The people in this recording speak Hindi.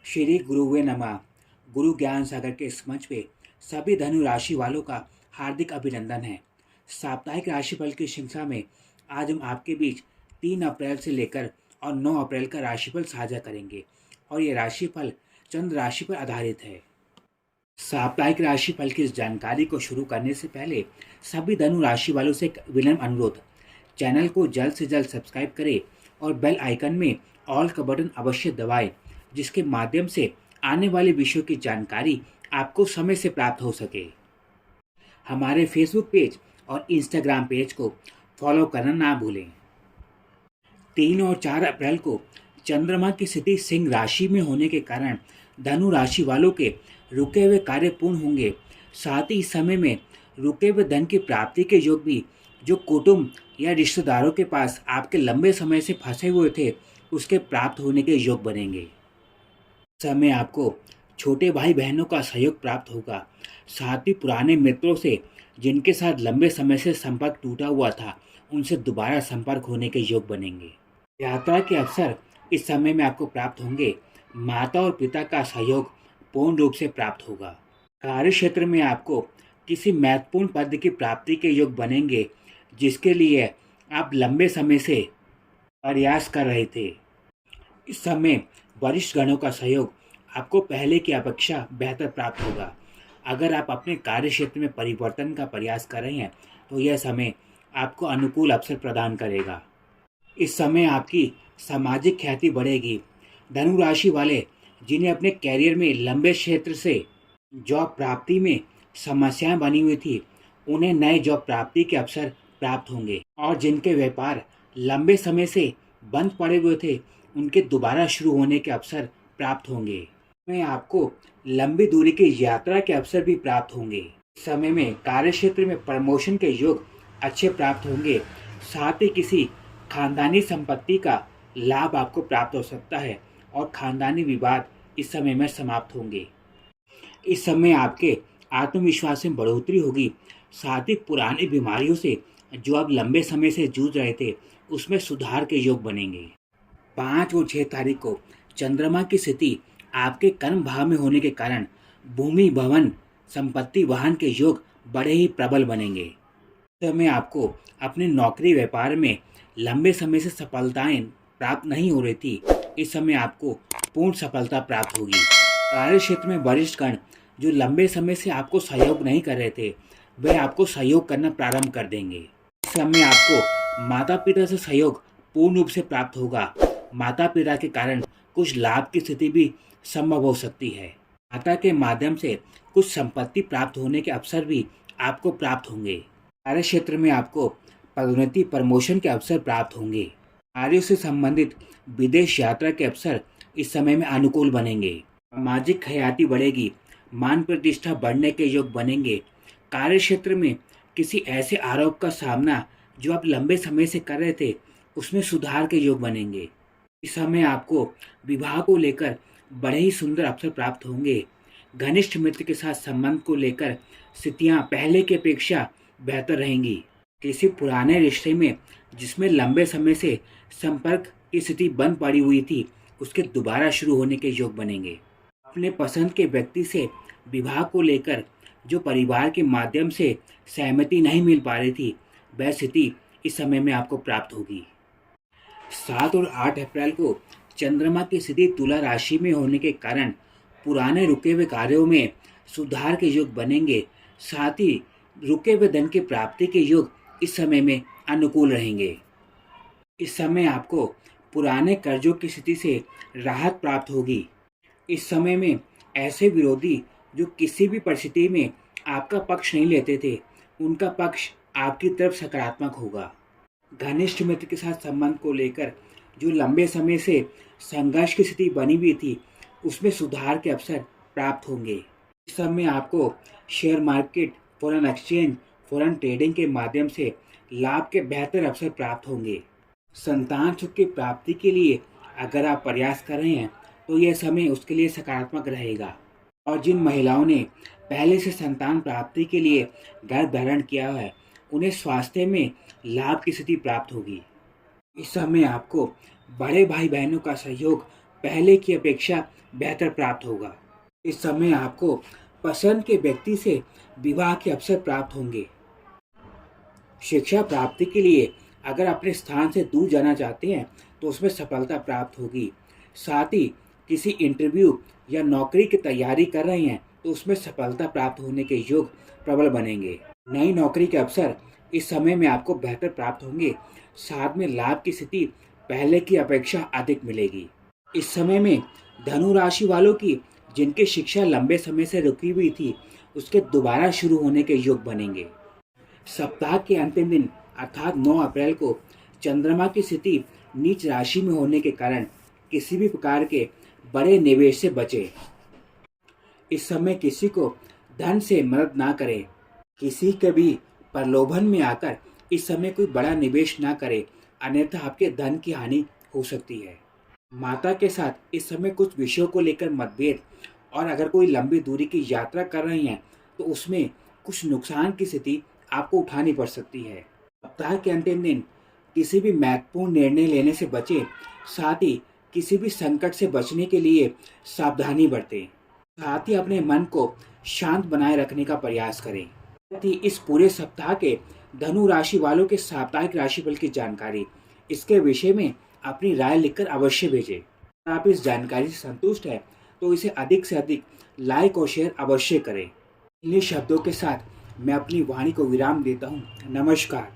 श्री गुरुवे नमः। गुरु ज्ञान सागर के इस मंच पे सभी धनु राशि वालों का हार्दिक अभिनंदन है। साप्ताहिक राशिफल की श्रृंखला में आज हम आपके बीच 3 अप्रैल से लेकर और 9 अप्रैल का राशिफल साझा करेंगे और ये राशिफल चंद्र राशि पर आधारित है। साप्ताहिक राशिफल की इस जानकारी को शुरू करने से पहले सभी धनु राशि वालों से एक विनम्र अनुरोध, चैनल को जल्द से जल्द सब्सक्राइब करें और बेल आइकन में ऑल का बटन अवश्य दबाएं, जिसके माध्यम से आने वाले विषयों की जानकारी आपको समय से प्राप्त हो सके। हमारे फेसबुक पेज और इंस्टाग्राम पेज को फॉलो करना ना भूलें। 3 और 4 अप्रैल को चंद्रमा की स्थिति सिंह राशि में होने के कारण धनु राशि वालों के रुके हुए कार्य पूर्ण होंगे। साथ ही इस समय में रुके हुए धन की प्राप्ति के योग भी, जो कुटुंब या रिश्तेदारों के पास आपके लंबे समय से फंसे हुए थे, उसके प्राप्त होने के योग बनेंगे। समय आपको छोटे भाई बहनों का सहयोग प्राप्त होगा। साथ ही पुराने मित्रों से जिनके साथ लंबे समय से संपर्क टूटा हुआ था, उनसे दोबारा संपर्क होने के योग बनेंगे। यात्रा के अवसर इस समय में आपको प्राप्त होंगे। माता और पिता का सहयोग पूर्ण रूप से प्राप्त होगा। कार्य क्षेत्र में आपको किसी महत्वपूर्ण पद की प्राप्ति के योग बनेंगे, जिसके लिए आप लंबे समय से प्रयास कर रहे थे। इस समय वरिष्ठ गणों का सहयोग आपको पहले की अपेक्षा बेहतर प्राप्त होगा। अगर आप अपने कार्य क्षेत्र में परिवर्तन का प्रयास कर रहे हैं तो यह समय आपको अनुकूल अवसर प्रदान करेगा। इस समय आपकी सामाजिक ख्याति बढ़ेगी। धनु राशि वाले जिन्हें अपने कैरियर में लंबे क्षेत्र से जॉब प्राप्ति में समस्याएं बनी हुई थी, उन्हें नए जॉब प्राप्ति के अवसर प्राप्त होंगे और जिनके व्यापार लंबे समय से बंद पड़े हुए थे, उनके दोबारा शुरू होने के अवसर प्राप्त होंगे। में आपको लंबी दूरी की यात्रा के अवसर भी प्राप्त होंगे। इस समय में कार्य क्षेत्र में प्रमोशन के योग अच्छे प्राप्त होंगे। साथ ही किसी खानदानी संपत्ति का लाभ आपको प्राप्त हो सकता है और खानदानी विवाद इस समय में समाप्त होंगे। इस समय आपके आत्मविश्वास में बढ़ोतरी होगी। साथ ही पुरानी बीमारियों से जो आप लंबे समय से जूझ रहे थे, उसमें सुधार के योग बनेंगे। 5 और 6 तारीख को चंद्रमा की स्थिति आपके कर्म भाव में होने के कारण भूमि, भवन, संपत्ति, वाहन के योग बड़े ही प्रबल बनेंगे। इस समय आपको अपने नौकरी व्यापार में लंबे समय से सफलताएं प्राप्त नहीं हो रही थी, इस समय आपको पूर्ण सफलता प्राप्त होगी। कार्य क्षेत्र में वरिष्ठ गण जो लंबे समय से आपको सहयोग नहीं कर रहे थे, वह आपको सहयोग करना प्रारंभ कर देंगे। इस समय आपको माता पिता से सहयोग पूर्ण रूप से प्राप्त होगा। माता पिता के कारण कुछ लाभ की स्थिति भी संभव हो सकती है। माता के माध्यम से कुछ संपत्ति प्राप्त होने के अवसर भी आपको प्राप्त होंगे। कार्य क्षेत्र में आपको पदोन्नति, प्रमोशन के अवसर प्राप्त होंगे। कार्यों से संबंधित विदेश यात्रा के अवसर इस समय में अनुकूल बनेंगे। सामाजिक ख्याति बढ़ेगी। मान प्रतिष्ठा बढ़ने के योग बनेंगे। कार्य क्षेत्र में किसी ऐसे आरोप का सामना जो आप लंबे समय से कर रहे थे, उसमें सुधार के योग बनेंगे। इस समय आपको विवाह को लेकर बड़े ही सुंदर अवसर प्राप्त होंगे। घनिष्ठ मित्र के साथ संबंध को लेकर स्थितियां पहले की अपेक्षा बेहतर रहेंगी। किसी पुराने रिश्ते में जिसमें लंबे समय से संपर्क की स्थिति बंद पड़ी हुई थी, उसके दोबारा शुरू होने के योग बनेंगे। अपने पसंद के व्यक्ति से विवाह को लेकर जो परिवार के माध्यम से सहमति नहीं मिल पा रही थी, वह स्थिति इस समय में आपको प्राप्त होगी। 7 और 8 अप्रैल को चंद्रमा की स्थिति तुला राशि में होने के कारण पुराने रुके हुए कार्यों में सुधार के योग बनेंगे। साथ ही रुके हुए धन की प्राप्ति के योग इस समय में अनुकूल रहेंगे। इस समय आपको पुराने कर्जों की स्थिति से राहत प्राप्त होगी। इस समय में ऐसे विरोधी जो किसी भी परिस्थिति में आपका पक्ष नहीं लेते थे, उनका पक्ष आपकी तरफ सकारात्मक होगा। घनिष्ठ मित्र के साथ संबंध को लेकर जो लंबे समय से संघर्ष की स्थिति बनी हुई थी, उसमें सुधार के अवसर प्राप्त होंगे। इस समय आपको share market, foreign exchange, foreign trading के माध्यम से लाभ के बेहतर अवसर प्राप्त होंगे। संतान सुख की प्राप्ति के लिए अगर आप प्रयास कर रहे हैं तो यह समय उसके लिए सकारात्मक रहेगा। और जिन महिलाओं ने पहले से संतान प्राप्ति के लिए गर्भ धारण किया है, उन्हें स्वास्थ्य में लाभ की स्थिति प्राप्त होगी। इस समय आपको बड़े भाई बहनों का सहयोग पहले की अपेक्षा बेहतर प्राप्त होगा। इस समय आपको पसंद के व्यक्ति से विवाह के अवसर प्राप्त होंगे। शिक्षा प्राप्ति के लिए अगर अपने स्थान से दूर जाना चाहते हैं तो उसमें सफलता प्राप्त होगी। साथ ही किसी इंटरव्यू या नौकरी की तैयारी कर रहे हैं तो उसमें सफलता प्राप्त होने के योग प्रबल बनेंगे। नई नौकरी के अवसर इस समय में आपको बेहतर प्राप्त होंगे। साथ में लाभ की स्थिति पहले की अपेक्षा अधिक मिलेगी। इस समय में धनु राशि वालों की जिनकी शिक्षा लंबे समय से रुकी हुई थी उसके दोबारा शुरू होने के योग बनेंगे। सप्ताह के अंतिम दिन अर्थात 9 अप्रैल को चंद्रमा की स्थिति नीच राशि में होने के कारण किसी भी प्रकार के बड़े निवेश से बचें। इस समय किसी को धन से मदद ना करें। किसी के भी प्रलोभन में आकर इस समय कोई बड़ा निवेश ना करें, अन्यथा आपके धन की हानि हो सकती है। माता के साथ इस समय कुछ विषयों को लेकर मतभेद और अगर कोई लंबी दूरी की यात्रा कर रही हैं तो उसमें कुछ नुकसान की स्थिति आपको उठानी पड़ सकती है। सप्ताह के अंतिम दिन किसी भी महत्वपूर्ण निर्णय लेने से बचें। साथ ही किसी भी संकट से बचने के लिए सावधानी बरतें। साथ ही अपने मन को शांत बनाए रखने का प्रयास करें। साथ ही इस पूरे सप्ताह के धनु राशि वालों के साप्ताहिक राशिफल की जानकारी इसके विषय में अपनी राय लिखकर अवश्य भेजें। अगर आप इस जानकारी से संतुष्ट हैं तो इसे अधिक से अधिक लाइक और शेयर अवश्य करें। इन्हीं शब्दों के साथ मैं अपनी वाणी को विराम देता हूँ। नमस्कार।